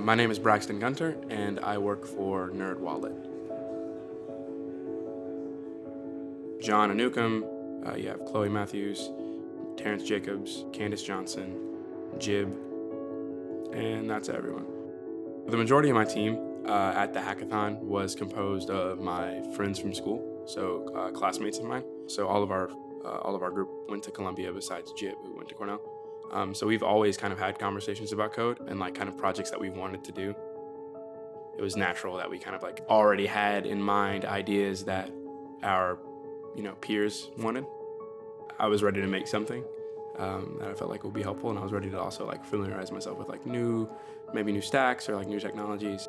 My name is Braxton Gunter, and I work for NerdWallet. John Anukum, you have Chloe Matthews, Terrence Jacobs, Candace Johnson, Jib, and that's everyone. The majority of my team at the hackathon was composed of my friends from school, so classmates of mine. So all of our group went to Columbia besides Jib, who went to Cornell. So we've always kind of had conversations about code and like kind of projects that we wanted to do. It was natural that we kind of like already had in mind ideas that our peers wanted. I was ready to make something that I felt like would be helpful, and I was ready to also like familiarize myself with like maybe new stacks or like new technologies.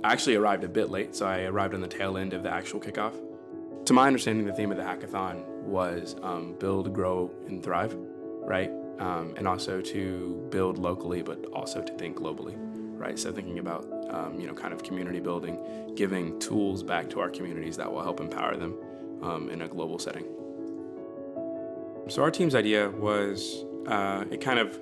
I actually arrived a bit late, so I arrived on the tail end of the actual kickoff. To my understanding, the theme of the hackathon was build, grow, and thrive, right? And also to build locally, but also to think globally, right? So thinking about, kind of community building, giving tools back to our communities that will help empower them in a global setting. So our team's idea was, it kind of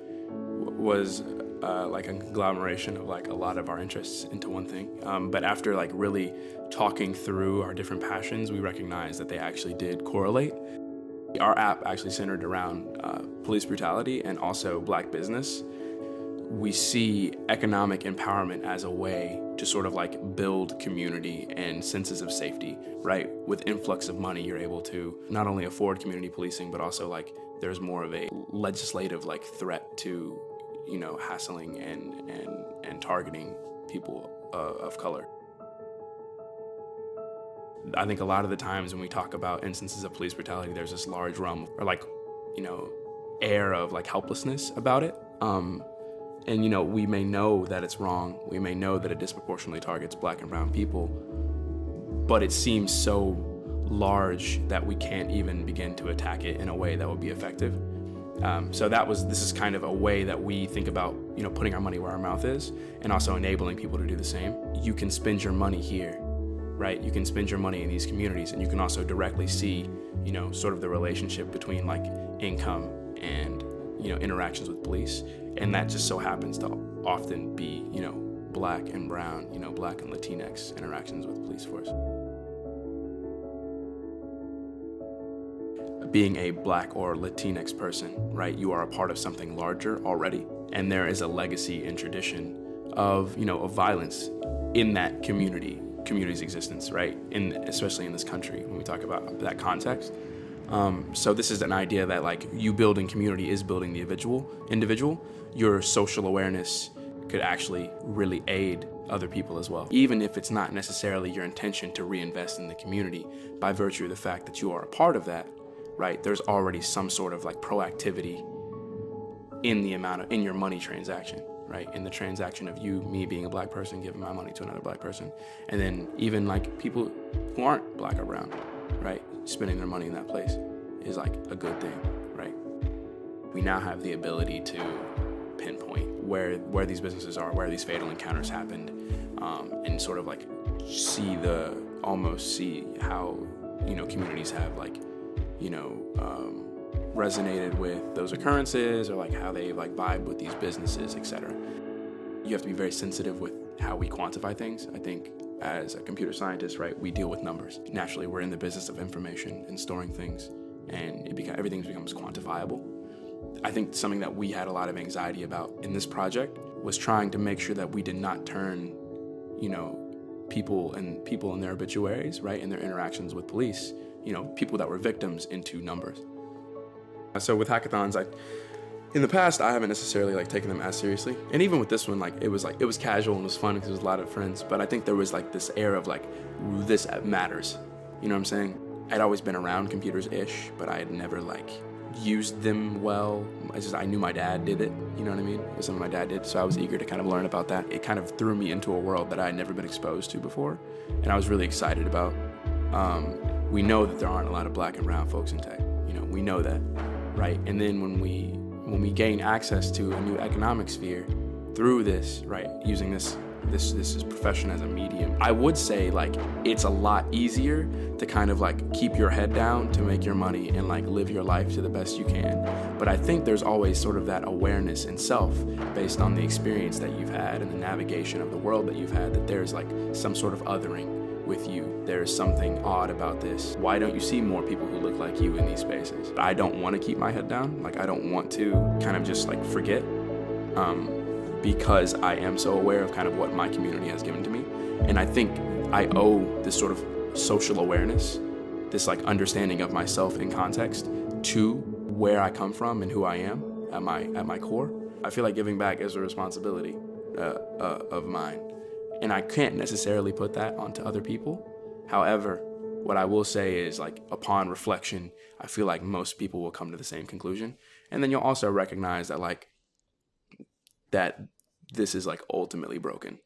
was like a conglomeration of like a lot of our interests into one thing. But after like really talking through our different passions, we recognized that they actually did correlate. Our app actually centered around police brutality and also Black business. We see economic empowerment as a way to sort of like build community and senses of safety, right? With influx of money, you're able to not only afford community policing, but also like there's more of a legislative like threat to, hassling and targeting people of color. I think a lot of the times when we talk about instances of police brutality, there's this large realm or like, air of like helplessness about it. And we may know that it's wrong. We may know that it disproportionately targets Black and brown people, but it seems so large that we can't even begin to attack it in a way that would be effective. So this is kind of a way that we think about, putting our money where our mouth is and also enabling people to do the same. You can spend your money here, right? You can spend your money in these communities, and you can also directly see, sort of the relationship between like income and, interactions with police. And that just so happens to often be, Black and brown, Black and Latinx interactions with the police force. Being a Black or Latinx person, right, you are a part of something larger already. And there is a legacy and tradition of, of violence in that community's existence, right? Especially in this country, when we talk about that context. So this is an idea that like you building community is building the individual. Your social awareness could actually really aid other people as well. Even if it's not necessarily your intention to reinvest in the community, by virtue of the fact that you are a part of that, right? There's already some sort of like proactivity in your money transaction, right? In the transaction of me being a Black person, giving my money to another Black person. And then even like people who aren't Black or brown, right? Spending their money in that place is like a good thing, right? We now have the ability to pinpoint where these businesses are, where these fatal encounters happened, and sort of like see how, communities have like, resonated with those occurrences, or like how they like vibe with these businesses, etc. You have to be very sensitive with how we quantify things. I think as a computer scientist, right, we deal with numbers. Naturally, we're in the business of information and storing things, and everything becomes quantifiable. I think something that we had a lot of anxiety about in this project was trying to make sure that we did not turn, people in their obituaries, right, in their interactions with police, people that were victims into numbers. So with hackathons, in the past, I haven't necessarily like taken them as seriously. And even with this one, it was casual and it was fun because there was a lot of friends. But I think there was like this air of like, this matters. You know what I'm saying? I'd always been around computers-ish, but I had never like used them well. I knew my dad did it, you know what I mean? It was something my dad did, so I was eager to kind of learn about that. It kind of threw me into a world that I had never been exposed to before, and I was really excited about. We know that there aren't a lot of Black and brown folks in tech, we know that, right? And then when we gain access to a new economic sphere through this, right, using this this profession as a medium. I would say like it's a lot easier to kind of like keep your head down to make your money and like live your life to the best you can. But I think there's always sort of that awareness in self based on the experience that you've had and the navigation of the world that you've had, that there's like some sort of othering with you. There's something odd about this. Why don't you see more people who look like you in these spaces? I don't want to keep my head down. Like I don't want to kind of just like forget, because I am so aware of kind of what my community has given to me. And I think I owe this sort of social awareness, this like understanding of myself in context, to where I come from and who I am at my core. I feel like giving back is a responsibility of mine. And I can't necessarily put that onto other people. However, what I will say is like upon reflection, I feel like most people will come to the same conclusion. And then you'll also recognize that like that this is like ultimately broken.